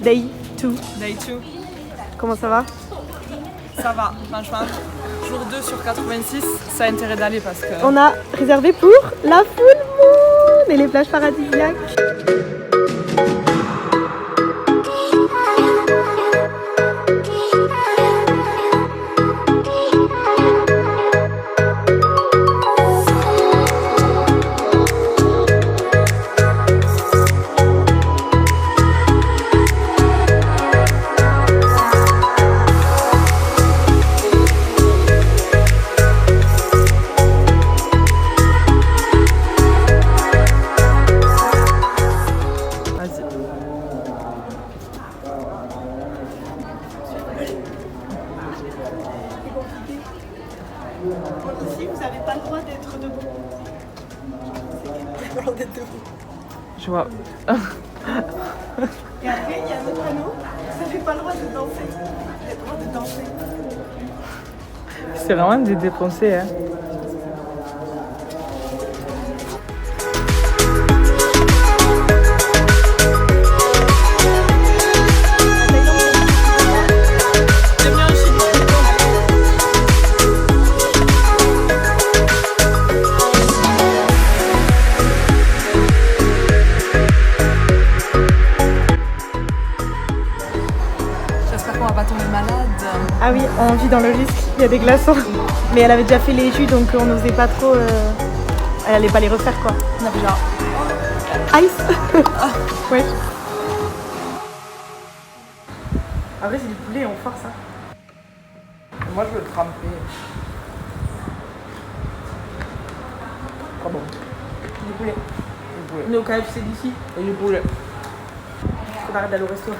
Day 2. Day 2. Comment ça va? Ça va, franchement. Jour 2 sur 86, ça a intérêt d'aller parce que... On a réservé pour la full moon et les plages paradisiaques. Ici, vous n'avez pas le droit d'être debout. Je vois. Et après, il y a un autre panneau. Vous n'avez pas le droit de danser. Vous avez le droit de danser. C'est vraiment des dépensés, hein. Ah oui, on vit dans le risque, il y a des glaçons. Mais elle avait déjà fait les jus donc on n'osait pas trop. Elle allait pas les refaire quoi. On avait genre. Ice. Ouais. Après, c'est du poulet, on force. Hein. Moi je veux le tremper. Pas bon. Du poulet. Du poulet. On est au KFC d'ici. Et du poulet. On arrête d'aller au resto.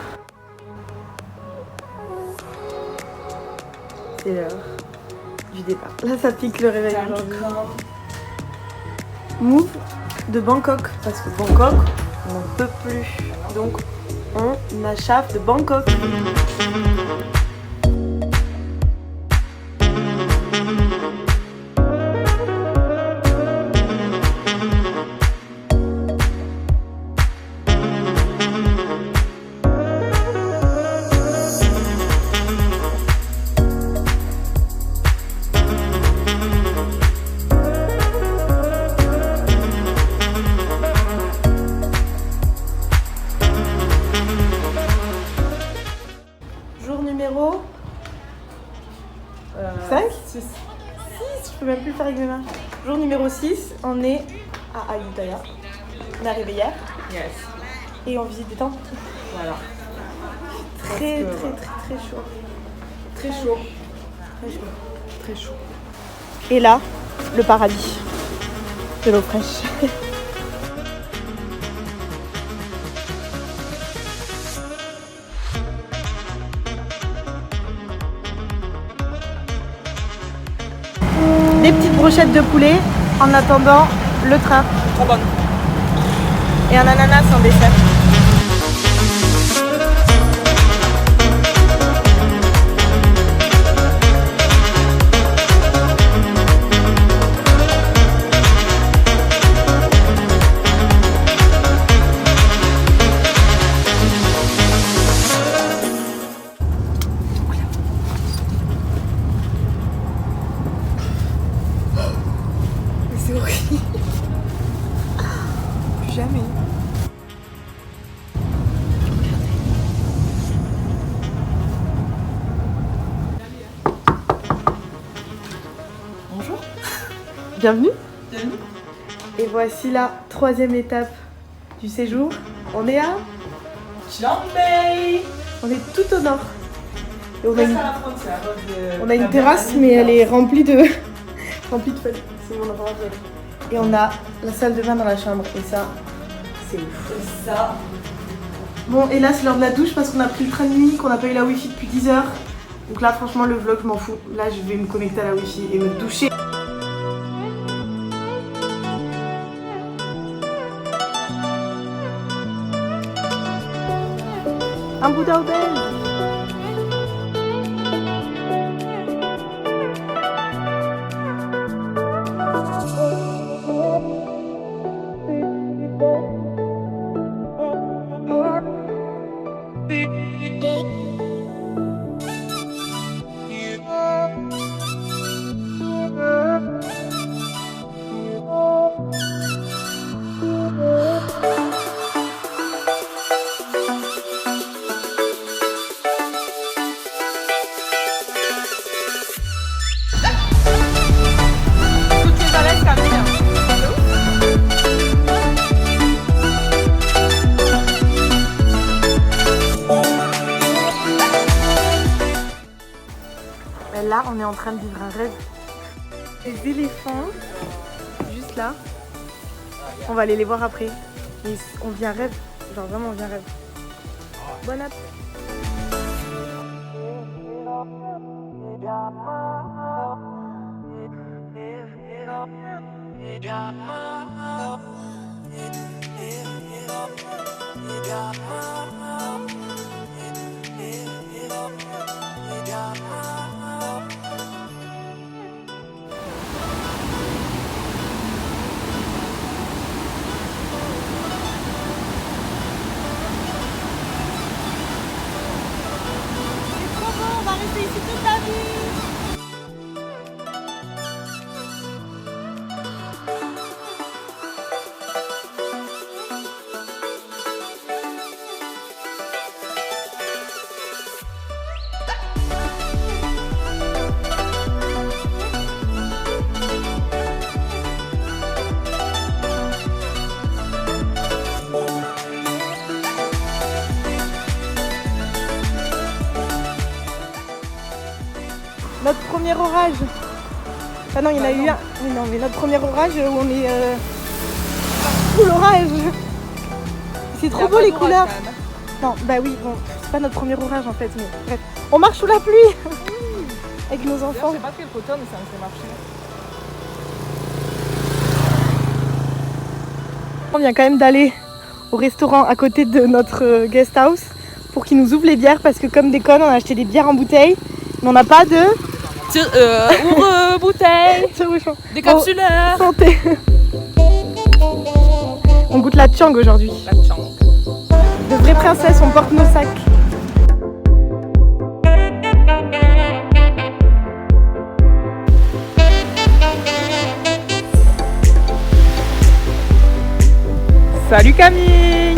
C'est l'heure du départ. Là, ça pique le réveil aujourd'hui. Move de Bangkok. Parce que Bangkok, on n'en peut plus. Donc, on achète de Bangkok. Numéro 5 6, je peux même plus le faire avec mes mains. Jour numéro 6, on est à Ayutthaya. On est arrivé hier. Yes. Et on visite des temples. Voilà. Très que, très voilà. très très chaud. Très chaud. Très chaud. Très chaud. Et là, le paradis de l'eau fraîche. Des petites brochettes de poulet en attendant le train. Trop bonne. Et un ananas en dessert. C'est horrible. Plus jamais. Bonjour. Bienvenue. Bienvenue. Et voici la troisième étape du séjour. On est à Chiang Mai. On est tout au nord. Et on a Presque une, à la frontière. on a une terrasse mais elle est remplie de remplie de feuilles. C'est mon endroit préféré. Et on a la salle de bain dans la chambre et ça c'est ouf. C'est ça. Bon et là c'est l'heure de la douche parce qu'on a pris le train de nuit, qu'on n'a pas eu la wifi depuis 10 heures. Donc là franchement le vlog je m'en fous. Là je vais me connecter à la wifi et me doucher. Un bout d'auberge. Big est en train de vivre un rêve. Les éléphants, juste là. On va aller les voir après. Mais on vit un rêve. Genre vraiment on vit un rêve. Bonne app. On va rester ici toute la vie. Notre premier orage. Ah non, il y en a eu un. Oui, non, mais notre premier orage où on est sous l'orage. C'est trop beau les couleurs. Non, bah oui, bon, c'est pas notre premier orage en fait, mais bref. On marche sous la pluie avec nos enfants. Je sais pas quel coton, mais ça me fait marcher. On vient quand même d'aller au restaurant à côté de notre guest house pour qu'ils nous ouvrent les bières parce que comme des connes, on a acheté des bières en bouteille, mais on n'a pas de... Ouvre bouteille, décapsuleur. Bon, santé. On goûte la tchang aujourd'hui. La tchang. De vraies princesses, on porte nos sacs. Salut Camille.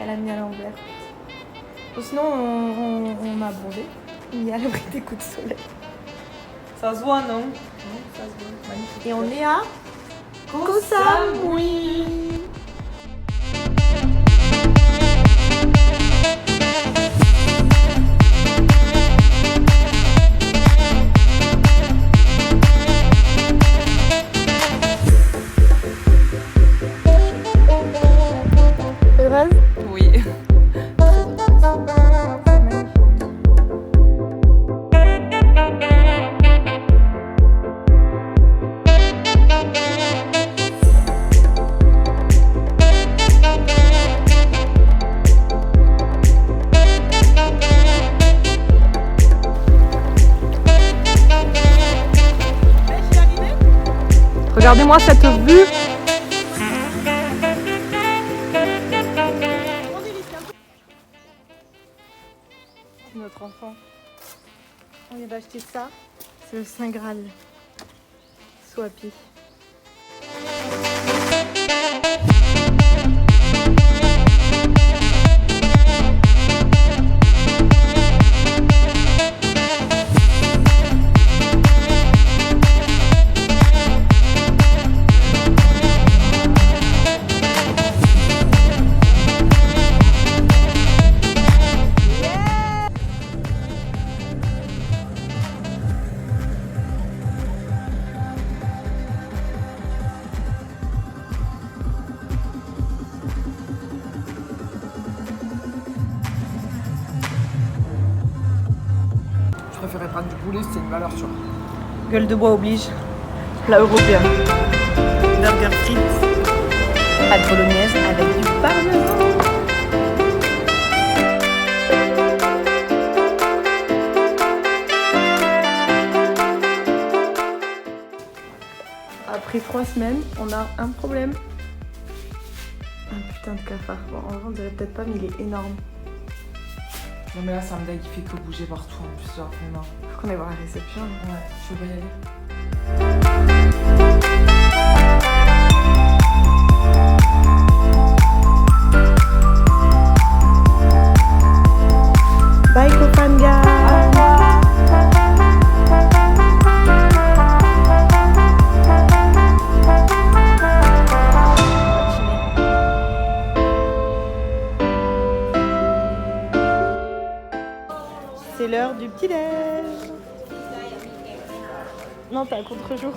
Elle a mis à l'envers. Sinon, on a bronzé. Il y a l'abri des coups de soleil. Ça se voit, non? Ça se voit. Magnifique. Et on est à Koh Samui. Heureuse? Oui. Regardez-moi cette vue. Notre enfant. On vient d'acheter ça. C'est le Saint Graal. Swapi. Je préférais prendre du poulet, c'était une valeur sûre. Gueule de bois oblige. Plat européen. Burger frites. Pâte bolognaise avec du parmesan. Après 3 semaines, on a un problème. Un putain de cafard. Bon, en vrai, on dirait peut-être pas, mais il est énorme. Non mais là ça me dingue, il fait que bouger partout en plus, genre vraiment. Faut qu'on aille voir la réception. Ouais, je veux pas y aller. Bye Kopanga. Petit-déj. Non, t'es à contre-jour.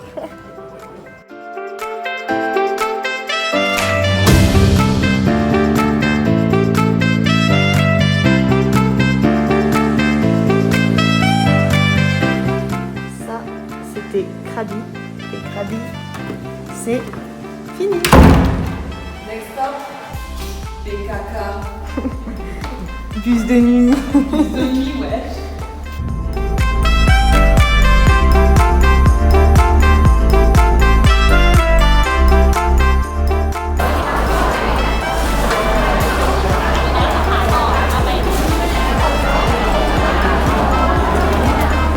Ça, c'était Krabi. Et Krabi, c'est fini. Next stop, les caca. Bus de nuit. De nuit, ouais.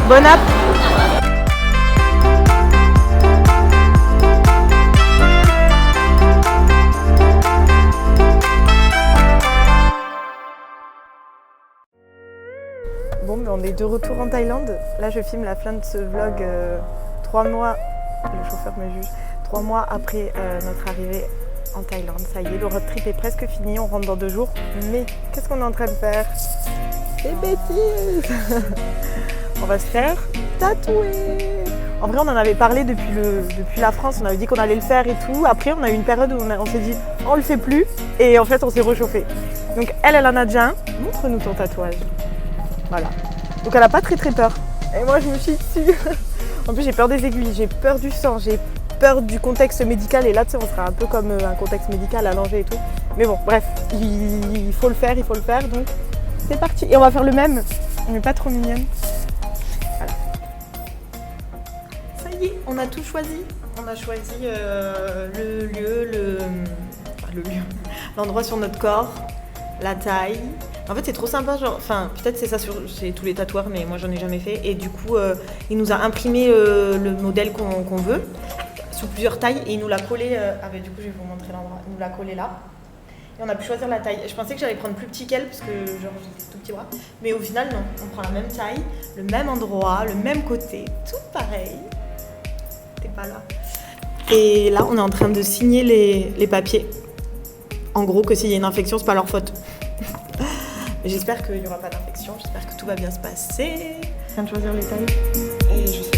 Bon app. Bon, mais on est de retour en Thaïlande. Là, je filme la fin de ce vlog 3 mois, le chauffeur me juge, 3 mois après notre arrivée en Thaïlande. Ça y est, le road trip est presque fini, on rentre dans 2 jours. Mais qu'est-ce qu'on est en train de faire? Des bêtises. On va se faire tatouer. En vrai, on en avait parlé depuis la France, on avait dit qu'on allait le faire et tout. Après, on a eu une période où on s'est dit, on le fait plus. Et en fait, on s'est réchauffé. Donc elle en a déjà un. Montre-nous ton tatouage. Voilà. Donc elle a pas très peur. Et moi je me suis dessus. En plus j'ai peur des aiguilles, j'ai peur du sang, j'ai peur du contexte médical. Et là tu sais on sera un peu comme un contexte médical allongé et tout. Mais bon bref, il faut le faire donc c'est parti. Et on va faire le même, mais pas trop mignonne. Voilà. Ça y est, on a tout choisi. On a choisi le lieu, l'endroit sur notre corps, la taille. En fait c'est trop sympa, genre, enfin peut-être c'est ça chez tous les tatoueurs mais moi j'en ai jamais fait et du coup il nous a imprimé le modèle qu'on veut sur plusieurs tailles et il nous l'a collé, du coup je vais vous montrer l'endroit, il nous l'a collé là et on a pu choisir la taille. Je pensais que j'allais prendre plus petit qu'elle parce que genre j'ai des tout petits bras mais au final non, on prend la même taille, le même endroit, le même côté, tout pareil. T'es pas là. Et là on est en train de signer les papiers. En gros que s'il y a une infection c'est pas leur faute. J'espère qu'il n'y aura pas d'infection, j'espère que tout va bien se passer. Je viens de choisir les tailles et je sais